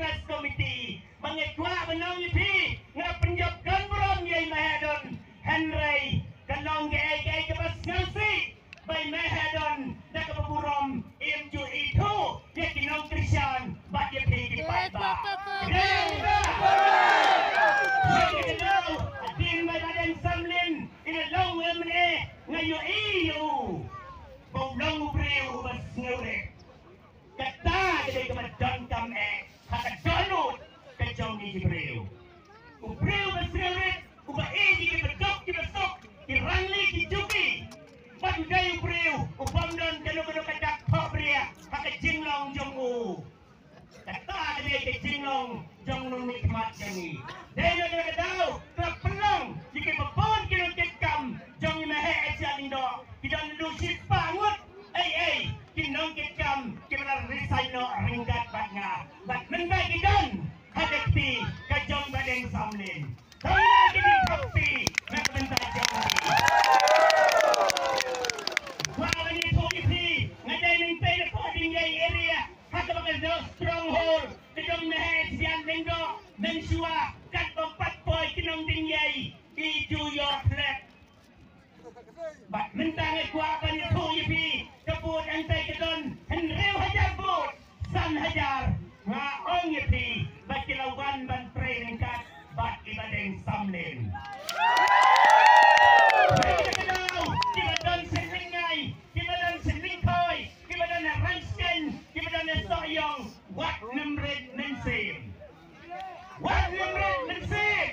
Keras Komiti mengikuat menang IP ngap penjab kan berom yai mahadon Henry kalong gay kepas ngelsi by mahadon dak keburom imju itu ya kinong Christian bat ya pergi pada din by badan samlin ina long emne ngayo iyo bong ubreu bas ngure kata jadi kemadon kam hakadonot kajong di Hebreu. Ubreu basrelet, ubaigi kibadok kibasok, kirangli kijuki. Panday ubreu, ubamdon kano-kano kadak pobria, hakajinglong jong u. Kata jadi kajinglong jong nung nikmat jami. Dahil na kadaw, kapelong, jika babon kinong kikam, jong imahe at siyaling do, kidang lusip pangut, ay, kinong kikam, kibala risay no ringgat batnya. Bat menday kidon, hadakti kajong badeng samlin. Kaya kini kapti, nakabentay jong lagi. Wawan ito iti, ngaday ng tayo po din yay area, hakabagal do stronghold, kajong nahe siyan linggo, mensua, katong patpoy, kinong din yay, iju your flat. Bat mentang ikuapan ito iti, kaput antay kadon, henrew hajar bot, san hajar, nga ong iti, bat kilawan ban training kat, bat ibadeng samlin. Kaya kadaw, kibadon silingay, kibadon silingkoy, kibadon na ransken, kibadon na soyong, wat namrid mensim. Wat namrid mensim!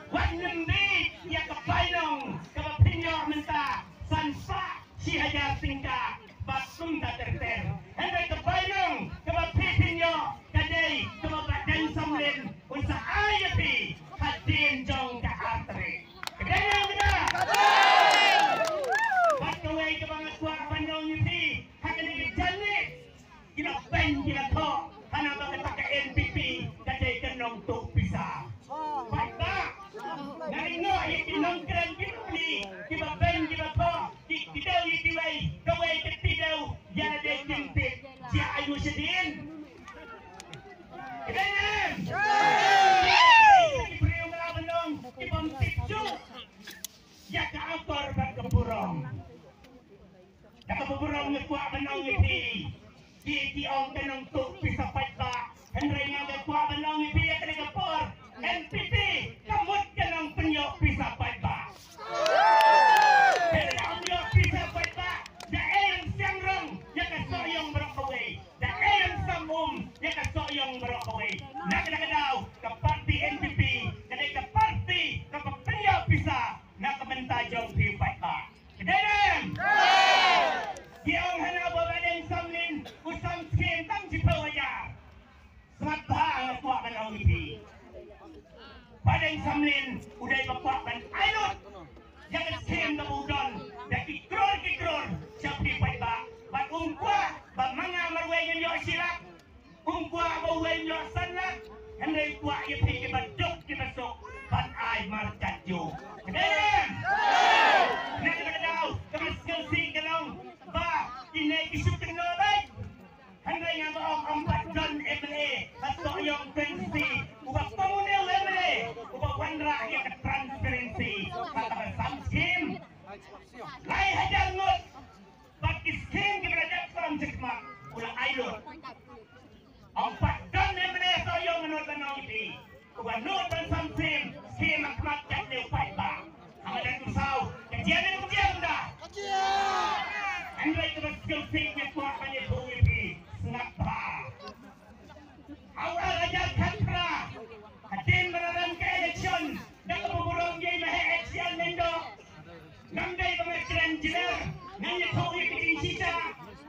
Wat namrid, ya kapainong, kapapinyo menta, sansa, si hajar tingka, basum ta terter. Hendak kapainong, kapapipinyo, kadai, kapabadan samlin, unsa ayapi, hadin jong kaatri. Kadai kita! Bat kawai kabangat kuak panong yuti, hakani janit, kita pen kita to, hana bakata ka NPP, kadai kanong tuk pisa. Baiklah, ngaringo ay kinong kran kipli, kiba pen kiba to, kidaw yitiway, kawai katidaw, yana day kimpit, siya ayu siya din. Kadai! Ibreo nga manong, ibang tipso, ya kaapor bat kaburong. Nakabuburong nga kuwa manong iti, ong kanong tuk pisa paita, henry nga kuwa manong iti, ya kanagapor, NPP, kamot ka ng penyo pisa paita. Pero ang penyo pisa paita, daeng siyang rong, ya kasoyong Brockway, daeng samum, ya kasoyong Brockway. Nakadakadaw, kaparti NPP, kanay kaparti, kapapenyo pisa, nakabentajong piyo paita. Kadang! Diong hanabo badeng samlin, usang skin tang jipawaya. Smatha ang kuwa ka ng ipi. Badeng samlin, uday makuwakan ayot. Yang skin na udon, na kikror, siya piyo paita. Bat umkwa, bat mga marwengan nyo silak. Umkwa, maweng nyo sanlak. Henday kuwa ipi kibadok kibasok, bat ay markadyo. Kadang! Nakadadaw, kamaskalsing kalong, ba, inay isupin na bay. Hanggang nga maong ampat John MLA, at soyong 20, ubak pamunaw MLA, ubak wanra yung transparency, katakan some scheme. Lai hajar ngot, bak scheme kibradap from Jekmak, ulang aylot. Ampat John MLA soyong menurut iti, ubak nut dan some scheme ang kematkat ni upay ba. Ang adan usaw, kajian na kajian dah. Andai kemaskalsing niya kuha ka niya iti, snappa. Awal ajar katra, hadin mararan ka eleksyon, nakapumurong yay mahe-eksyan nendo. Namday pamekran jinar, nganya tuwi piting sisa,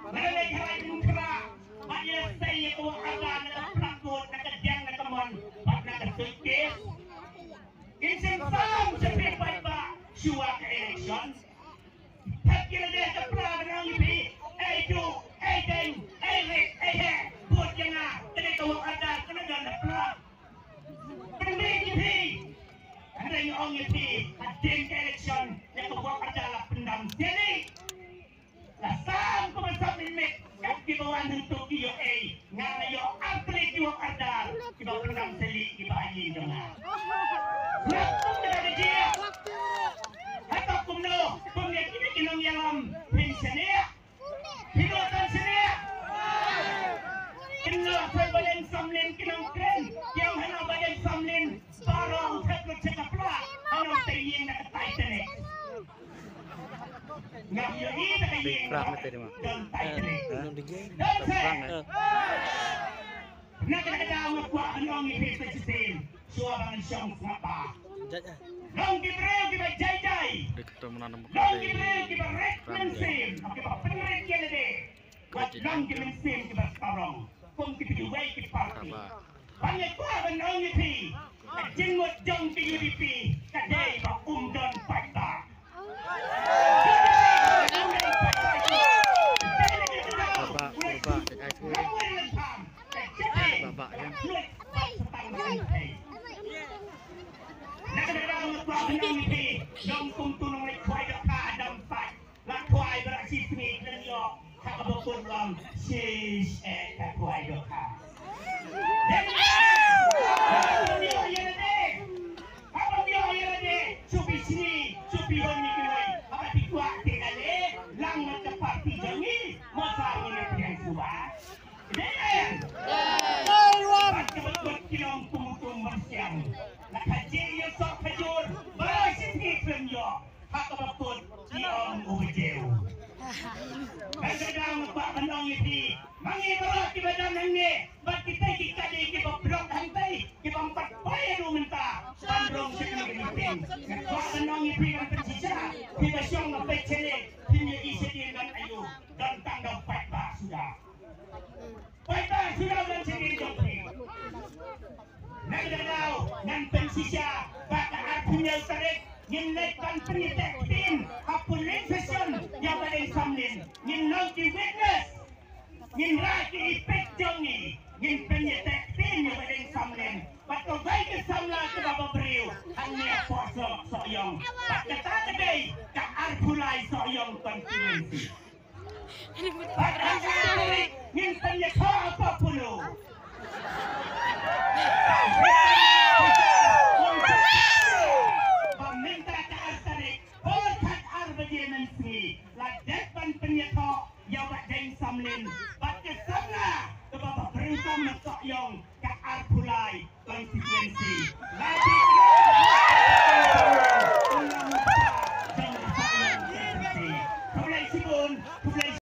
malalay haray ng kra, mayasay niya kuha ka na plakot, nakadiyang nakamon, pag nakasukis, dengar. Lakum dari dia. Atau kumno, kumnya kini kinong yalam pensiunnya. Pilotan sini. Kinong badan samlin kinong kren, yang hana badan samlin barang takut cekapla, hana tayin na Titanic. Ngap yo ita tayin. Don Titanic. Don say. Nakakadaw nga kwa anong ipisa sistem, suwaban siyang ngapa. Long gibreo giba jay-jay. Long gibreo giba rekmensim. Giba pengerik yelede. Wat long gimensim giba sekarang. Kung kipiduway kiparti. Pangekwa anong ipi. Jingwat jong PUDP. Kaday ba umdon pagta. Bapak ya. Konstituensi.